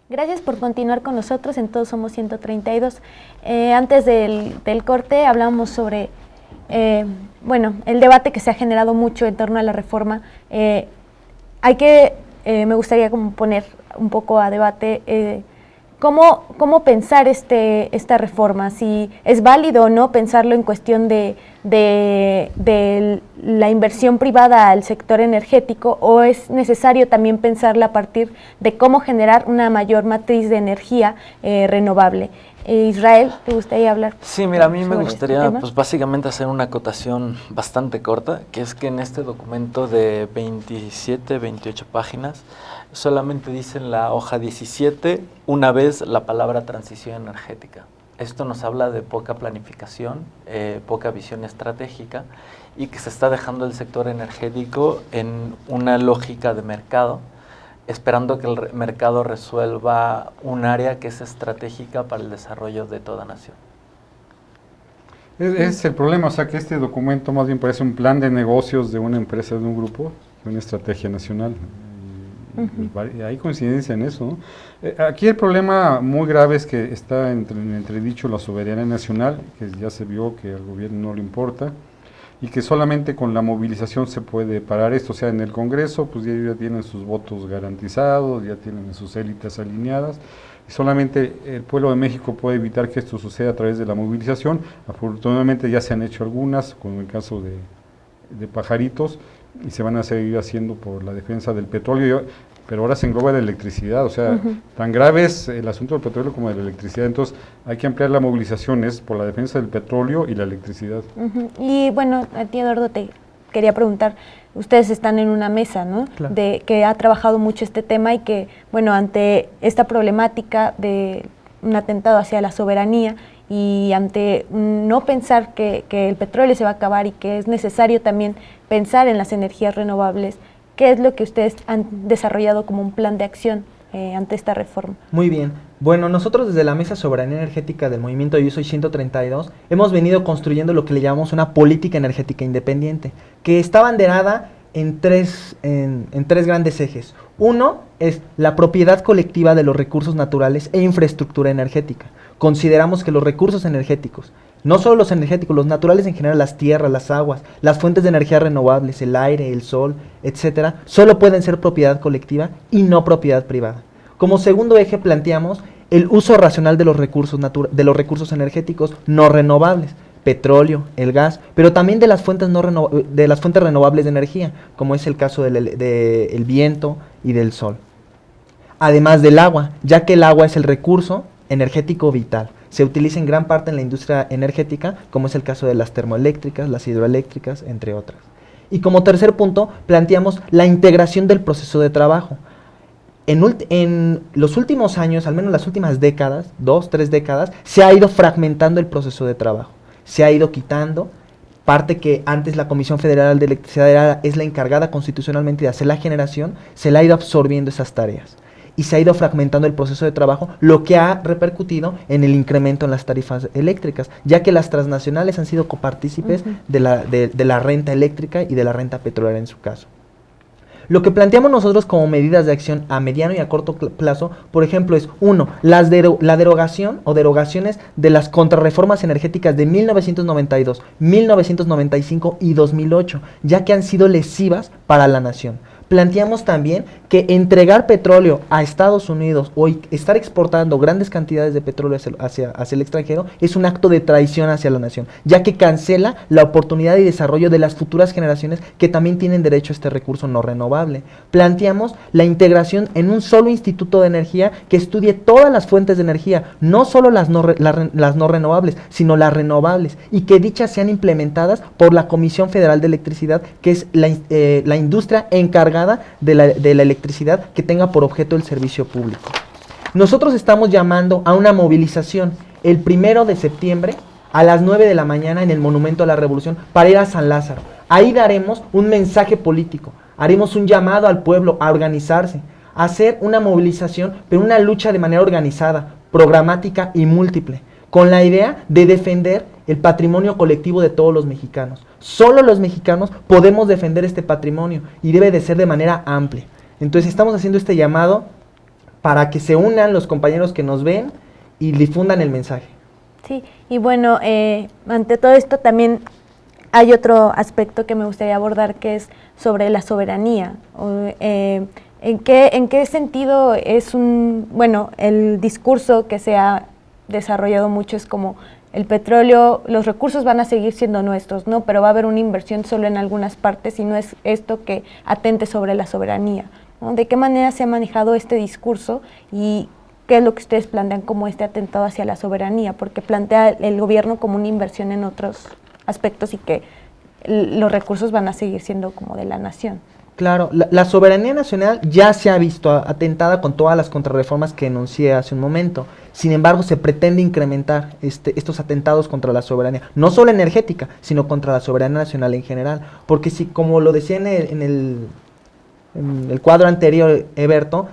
Gracias por continuar con nosotros en Todos Somos 132. Antes del corte hablábamos sobre el debate que se ha generado mucho en torno a la reforma. Me gustaría como poner un poco a debate cómo pensar esta reforma, si es válido o no pensarlo en cuestión de la inversión privada al sector energético, o es necesario también pensarla a partir de cómo generar una mayor matriz de energía renovable. Israel, ¿te gustaría hablar? Sí, mira, a mí me sobre gustaría este tema? pues básicamente hacer una acotación bastante corta, que es que en este documento de 27, 28 páginas, solamente dice en la hoja 17 una vez la palabra transición energética. Esto nos habla de poca planificación, poca visión estratégica, y que se está dejando el sector energético en una lógica de mercado, esperando que el mercado resuelva un área que es estratégica para el desarrollo de toda nación. Es el problema, o sea que este documento más bien parece un plan de negocios de una empresa, de un grupo, de una estrategia nacional. Y hay coincidencia en eso, ¿no? Aquí el problema muy grave es que está en entredicho la soberanía nacional, que ya se vio que al gobierno no le importa, y que solamente con la movilización se puede parar esto. O sea, en el Congreso pues ya tienen sus votos garantizados, ya tienen sus élites alineadas, y solamente el pueblo de México puede evitar que esto suceda a través de la movilización. Afortunadamente ya se han hecho algunas, como el caso de Pajaritos, y se van a seguir haciendo por la defensa del petróleo, pero ahora se engloba la electricidad. O sea, tan grave es el asunto del petróleo como de la electricidad. Entonces hay que ampliar la movilización, es por la defensa del petróleo y la electricidad. Y bueno, a ti, Eduardo, te quería preguntar, ustedes están en una mesa, ¿no? Claro. Que ha trabajado mucho este tema, y que, bueno, ante esta problemática de un atentado hacia la soberanía, y ante no pensar que el petróleo se va a acabar y que es necesario también pensar en las energías renovables, ¿qué es lo que ustedes han desarrollado como un plan de acción ante esta reforma? Muy bien. Bueno, nosotros desde la Mesa Soberanía Energética del Movimiento Yo Soy 132 hemos venido construyendo lo que le llamamos una política energética independiente, que está banderada en tres grandes ejes. Uno es la propiedad colectiva de los recursos naturales e infraestructura energética. Consideramos que los recursos energéticos, no solo los energéticos, los naturales en general, las tierras, las aguas, las fuentes de energía renovables, el aire, el sol, etcétera, solo pueden ser propiedad colectiva y no propiedad privada. Como segundo eje planteamos el uso racional de los recursos energéticos no renovables, petróleo, el gas, pero también de las fuentes renovables de energía, como es el caso del viento y del sol. Además del agua, ya que el agua es el recurso energético vital. Se utiliza en gran parte en la industria energética, como es el caso de las termoeléctricas, las hidroeléctricas, entre otras. Y como tercer punto, planteamos la integración del proceso de trabajo. En los últimos años, al menos las últimas décadas, 2, 3 décadas, se ha ido fragmentando el proceso de trabajo. Se ha ido quitando parte que antes la Comisión Federal de Electricidad es la encargada constitucionalmente de hacer la generación, se le ha ido absorbiendo esas tareas. Y se ha ido fragmentando el proceso de trabajo, lo que ha repercutido en el incremento en las tarifas eléctricas, ya que las transnacionales han sido copartícipes de la renta eléctrica y de la renta petrolera en su caso. Lo que planteamos nosotros como medidas de acción a mediano y a corto plazo, por ejemplo, es uno, la derogación o derogaciones de las contrarreformas energéticas de 1992, 1995 y 2008, ya que han sido lesivas para la nación. Planteamos también que entregar petróleo a Estados Unidos o estar exportando grandes cantidades de petróleo hacia el extranjero es un acto de traición hacia la nación, ya que cancela la oportunidad y desarrollo de las futuras generaciones que también tienen derecho a este recurso no renovable. Planteamos la integración en un solo instituto de energía que estudie todas las fuentes de energía, no solo las no renovables, sino las renovables, y que dichas sean implementadas por la Comisión Federal de Electricidad, que es la industria encargada de la electricidad que tenga por objeto el servicio público. Nosotros estamos llamando a una movilización el 1 de septiembre a las 9 de la mañana en el Monumento a la Revolución para ir a San Lázaro. Ahí daremos un mensaje político, haremos un llamado al pueblo a organizarse, a hacer una movilización, pero una lucha de manera organizada, programática y múltiple, con la idea de defender el patrimonio colectivo de todos los mexicanos. Solo los mexicanos podemos defender este patrimonio y debe de ser de manera amplia. Entonces estamos haciendo este llamado para que se unan los compañeros que nos ven y difundan el mensaje. Sí, y bueno, ante todo esto también hay otro aspecto que me gustaría abordar, que es sobre la soberanía. ¿En qué sentido es el discurso que se ha desarrollado mucho es como el petróleo, los recursos van a seguir siendo nuestros, ¿no? Pero va a haber una inversión solo en algunas partes y no es esto que atente sobre la soberanía, ¿no? ¿De qué manera se ha manejado este discurso y qué es lo que ustedes plantean como este atentado hacia la soberanía? Porque plantea el gobierno como una inversión en otros aspectos y que los recursos van a seguir siendo como de la nación. Claro, la soberanía nacional ya se ha visto atentada con todas las contrarreformas que enuncié hace un momento. Sin embargo, se pretende incrementar estos atentados contra la soberanía, no solo energética, sino contra la soberanía nacional en general. Porque si, como lo decía en el cuadro anterior, Eberto,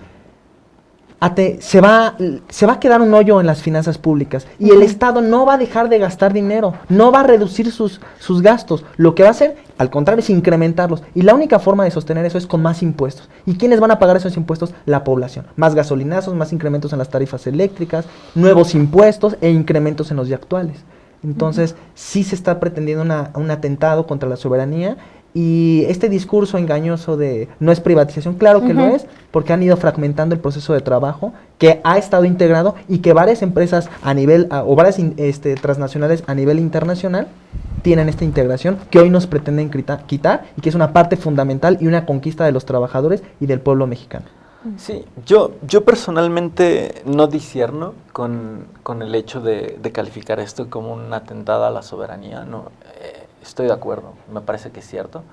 se va a quedar un hoyo en las finanzas públicas y el Estado no va a dejar de gastar dinero, no va a reducir sus gastos. Lo que va a hacer, al contrario, es incrementarlos. Y la única forma de sostener eso es con más impuestos. ¿Y quiénes van a pagar esos impuestos? La población. Más gasolinazos, más incrementos en las tarifas eléctricas, nuevos impuestos e incrementos en los ya actuales. Entonces, sí se está pretendiendo un atentado contra la soberanía. Y este discurso engañoso de no es privatización, claro que lo es, porque han ido fragmentando el proceso de trabajo que ha estado integrado y que varias empresas o varias transnacionales a nivel internacional tienen esta integración que hoy nos pretenden quitar y que es una parte fundamental y una conquista de los trabajadores y del pueblo mexicano. Sí, yo personalmente no discierno con el hecho de calificar esto como un atentado a la soberanía, no. Estoy de acuerdo, me parece que es cierto.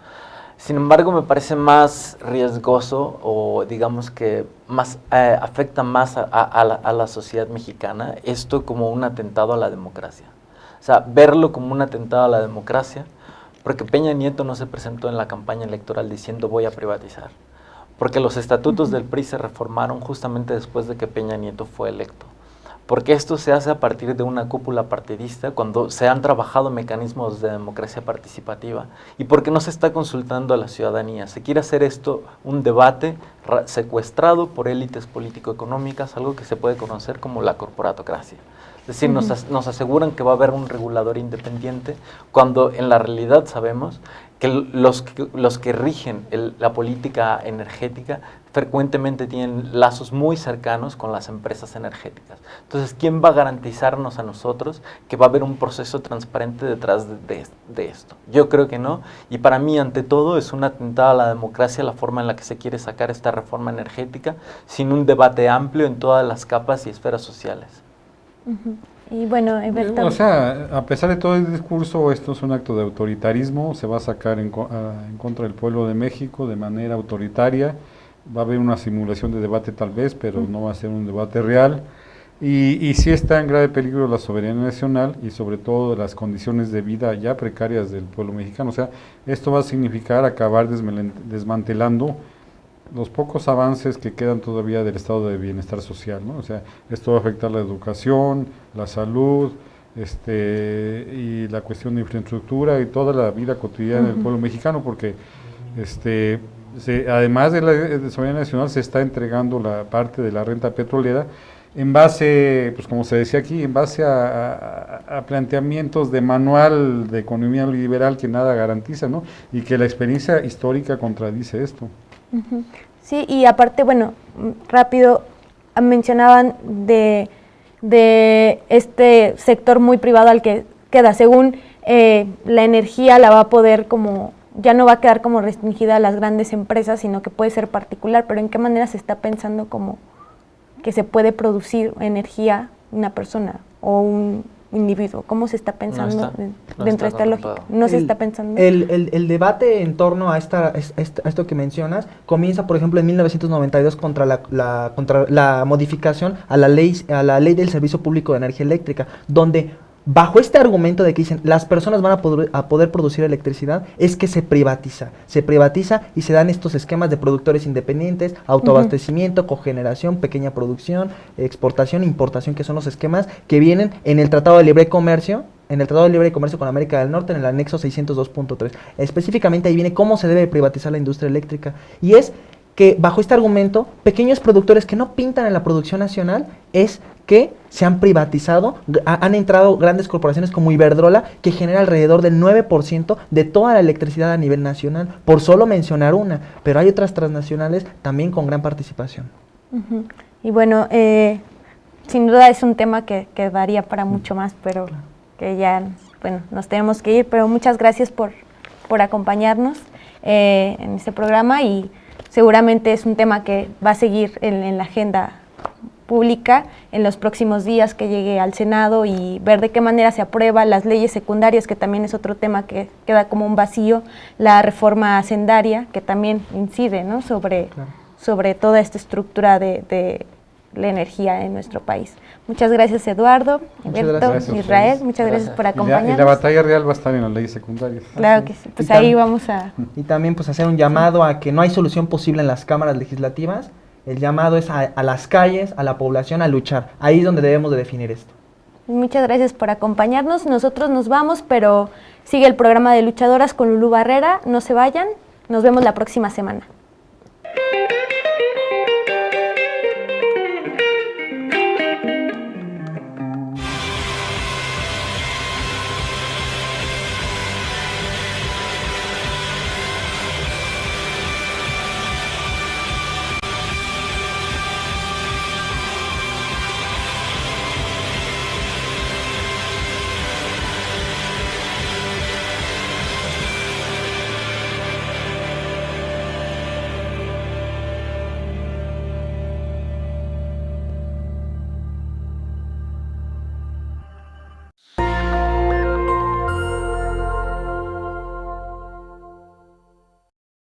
Sin embargo, me parece más riesgoso o digamos que afecta más a la sociedad mexicana esto como un atentado a la democracia. O sea, verlo como un atentado a la democracia Porque Peña Nieto no se presentó en la campaña electoral diciendo voy a privatizar. Porque los estatutos del PRI se reformaron justamente después de que Peña Nieto fue electo. Porque esto se hace a partir de una cúpula partidista cuando se han trabajado mecanismos de democracia participativa y porque no se está consultando a la ciudadanía. Se quiere hacer esto un debate secuestrado por élites político-económicas, algo que se puede conocer como la corporatocracia. Es decir, nos aseguran que va a haber un regulador independiente cuando en la realidad sabemos que los que rigen la política energética frecuentemente tienen lazos muy cercanos con las empresas energéticas. Entonces, ¿quién va a garantizarnos a nosotros que va a haber un proceso transparente detrás de esto? Yo creo que no, y para mí, ante todo, es un atentado a la democracia la forma en la que se quiere sacar esta reforma energética sin un debate amplio en todas las capas y esferas sociales. Y bueno, o sea, a pesar de todo el discurso, esto es un acto de autoritarismo, se va a sacar en contra del pueblo de México de manera autoritaria, va a haber una simulación de debate tal vez, pero no va a ser un debate real, y sí está en grave peligro la soberanía nacional y sobre todo las condiciones de vida ya precarias del pueblo mexicano. O sea, esto va a significar acabar desmantelando los pocos avances que quedan todavía del estado de bienestar social, ¿no? O sea, esto va a afectar la educación, la salud, y la cuestión de infraestructura y toda la vida cotidiana del pueblo mexicano, porque además de la soberanía nacional se está entregando la parte de la renta petrolera en base, pues como se decía aquí, en base a planteamientos de manual de economía liberal que nada garantiza, ¿no? Y que la experiencia histórica contradice esto. Sí, y aparte, bueno, rápido, mencionaban de este sector muy privado al que queda, según la energía la va a poder como, ya no va a quedar como restringida a las grandes empresas, sino que puede ser particular, pero ¿en qué manera se está pensando como que se puede producir energía una persona o un individuo? ¿Cómo se está pensando dentro de esta lógica? No se está pensando. El debate en torno a esto que mencionas comienza, por ejemplo, en 1992 contra la modificación a la ley del Servicio Público de Energía Eléctrica, donde bajo este argumento de que dicen las personas van a poder producir electricidad, es que se privatiza y se dan estos esquemas de productores independientes, autoabastecimiento, cogeneración, pequeña producción, exportación, importación, que son los esquemas que vienen en el Tratado de Libre Comercio, con América del Norte, en el anexo 602.3. Específicamente ahí viene cómo se debe privatizar la industria eléctrica, y es que bajo este argumento, pequeños productores que no pintan en la producción nacional es que se han privatizado, han entrado grandes corporaciones como Iberdrola, que genera alrededor del 9% de toda la electricidad a nivel nacional, por solo mencionar una, pero hay otras transnacionales también con gran participación. Y bueno, sin duda es un tema que daría para mucho más, pero que ya, bueno, nos tenemos que ir, pero muchas gracias por acompañarnos en este programa, y seguramente es un tema que va a seguir en la agenda pública en los próximos días, que llegue al Senado y ver de qué manera se aprueba las leyes secundarias, que también es otro tema que queda como un vacío, la reforma hacendaria, que también incide, ¿no?, sobre toda esta estructura de la energía en nuestro país. Muchas gracias, Eduardo, Alberto, Israel, muchas gracias por acompañarnos. Y la batalla real va a estar en las leyes secundarias. Claro que sí, pues ahí vamos a... Y también pues hacer un llamado a que no hay solución posible en las cámaras legislativas. El llamado es a las calles, a la población, a luchar. Ahí es donde debemos de definir esto. Muchas gracias por acompañarnos. Nosotros nos vamos, pero sigue el programa de Luchadoras con Lulú Barrera. No se vayan. Nos vemos la próxima semana.